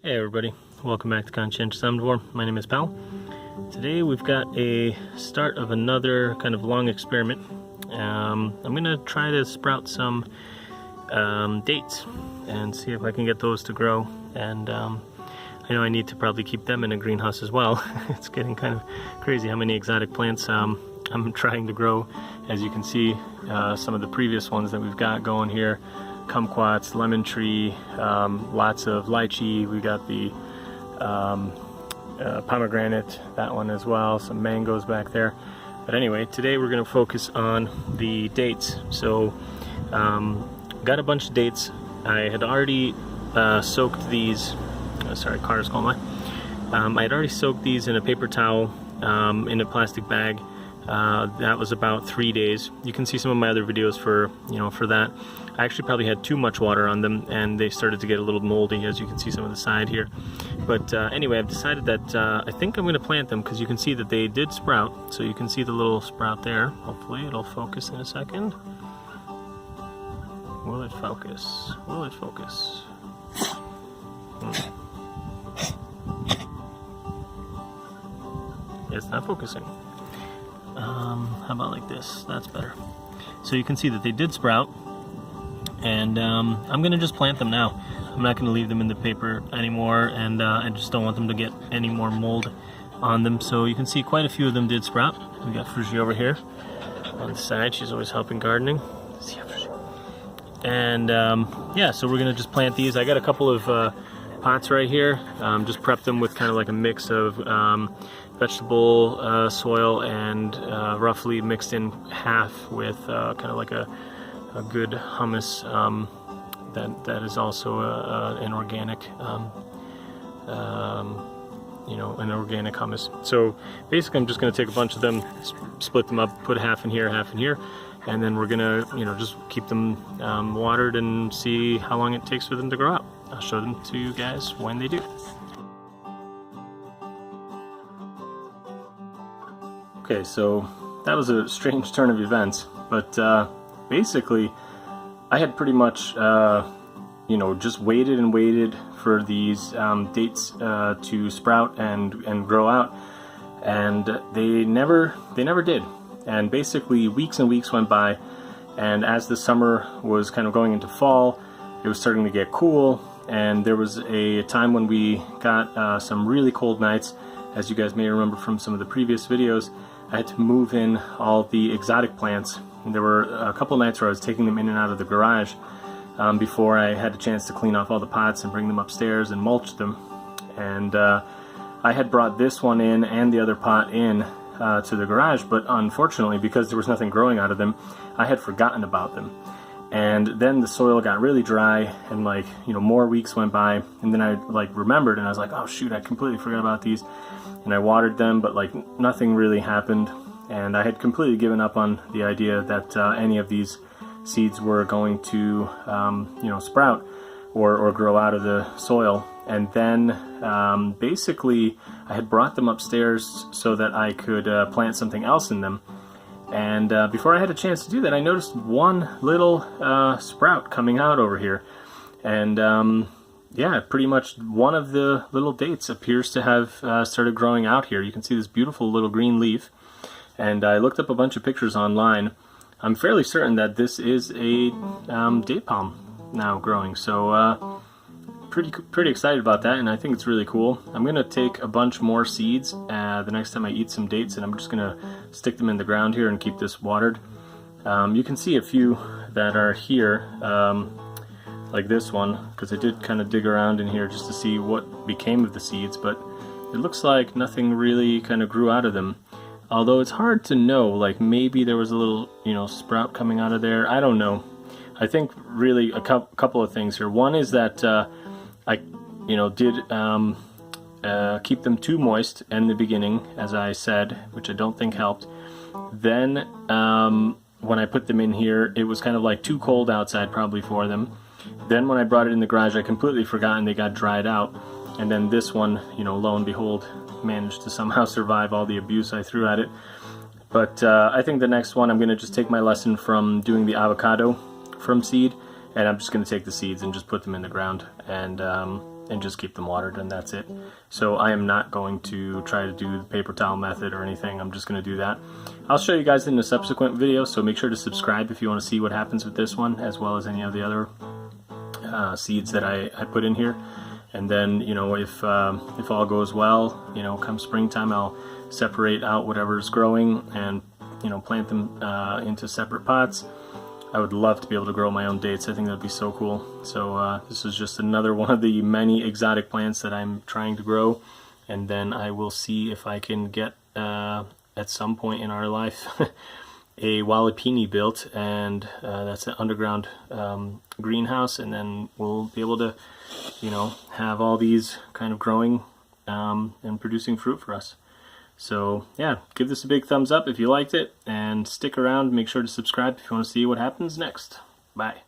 Hey everybody, welcome back to Conscientious Omnivore. My name is Pal. Today we've got a start of another kind of long experiment. I'm going to try to sprout some dates and see if I can get those to grow. And I know I need to probably keep them in a greenhouse as well. It's getting kind of crazy how many exotic plants I'm trying to grow. As you can see, some of the previous ones that we've got going here. Kumquats, lemon tree, lots of lychee. We got the pomegranate, that one as well, some mangoes back there. But anyway, today we're going to focus on the dates. So got a bunch of dates. I had already soaked these, sorry, car's going by. I had already soaked these in a paper towel in a plastic bag. That was about 3 days. You can see some of my other videos for that. I actually probably had too much water on them and they started to get a little moldy, as you can see some of the side here. But anyway, I've decided that I think I'm going to plant them because you can see that they did sprout. So you can see the little sprout there. Hopefully it'll focus in a second. Will it focus? Will it focus? It's not focusing. How about like this? That's better. So you can see that they did sprout, and I'm gonna just plant them now. I'm not gonna leave them in the paper anymore, and I just don't want them to get any more mold on them. So you can see quite a few of them did sprout. We got Frugy over here on the side. She's always helping gardening. And yeah, so we're gonna just plant these. I got a couple of pots right here. Just prep them with kind of like a mix of vegetable soil and roughly mixed in half with kind of like a good humus that is also an organic an organic humus. So basically I'm just going to take a bunch of them, split them up, put half in here, and then we're gonna just keep them watered and see how long it takes for them to grow out. I'll show them to you guys when they do. Okay, so that was a strange turn of events, but basically I had pretty much just waited and waited for these dates to sprout and grow out, and they never did. And basically weeks and weeks went by, and as the summer was kind of going into fall, it was starting to get cool, and there was a time when we got some really cold nights. As you guys may remember from some of the previous videos, I had to move in all the exotic plants, and there were a couple nights where I was taking them in and out of the garage before I had a chance to clean off all the pots and bring them upstairs and mulch them. And I had brought this one in and the other pot in to the garage, but unfortunately, because there was nothing growing out of them, I had forgotten about them. And then the soil got really dry, and more weeks went by, and then I remembered, and I was like, oh shoot, I completely forgot about these. And I watered them, but nothing really happened, and I had completely given up on the idea that any of these seeds were going to sprout or grow out of the soil. And then basically I had brought them upstairs so that I could plant something else in them. And before I had a chance to do that, I noticed one little sprout coming out over here. And yeah, pretty much one of the little dates appears to have started growing out here. You can see this beautiful little green leaf. And I looked up a bunch of pictures online. I'm fairly certain that this is a date palm now growing. So pretty excited about that, and I think it's really cool. I'm going to take a bunch more seeds the next time I eat some dates, and I'm just going to stick them in the ground here and keep this watered. You can see a few that are here, like this one, because I did kind of dig around in here just to see what became of the seeds, but it looks like nothing really kind of grew out of them. Although it's hard to know, maybe there was a little, sprout coming out of there. I don't know. I think really a couple of things here. One is that I did keep them too moist in the beginning, as I said, which I don't think helped. Then when I put them in here, it was kind of too cold outside probably for them. Then when I brought it in the garage, I completely forgot and they got dried out. And then this one, lo and behold, managed to somehow survive all the abuse I threw at it. But I think the next one, I'm going to just take my lesson from doing the avocado from seed, and I'm just going to take the seeds and just put them in the ground and and just keep them watered, and that's it. So I am not going to try to do the paper towel method or anything. I'm just going to do that. I'll show you guys in a subsequent video, so make sure to subscribe if you want to see what happens with this one, as well as any of the other seeds that I put in here. And then, you know, if all goes well, you know, come springtime, I'll separate out whatever's growing and, you know, plant them into separate pots. I would love to be able to grow my own dates. I think that'd be so cool. So this is just another one of the many exotic plants that I'm trying to grow, and then I will see if I can get at some point in our life a Walipini built, and that's an underground greenhouse, and then we'll be able to, you know, have all these kind of growing and producing fruit for us. So yeah, give this a big thumbs up if you liked it, and stick around. Make sure to subscribe if you want to see what happens next. Bye.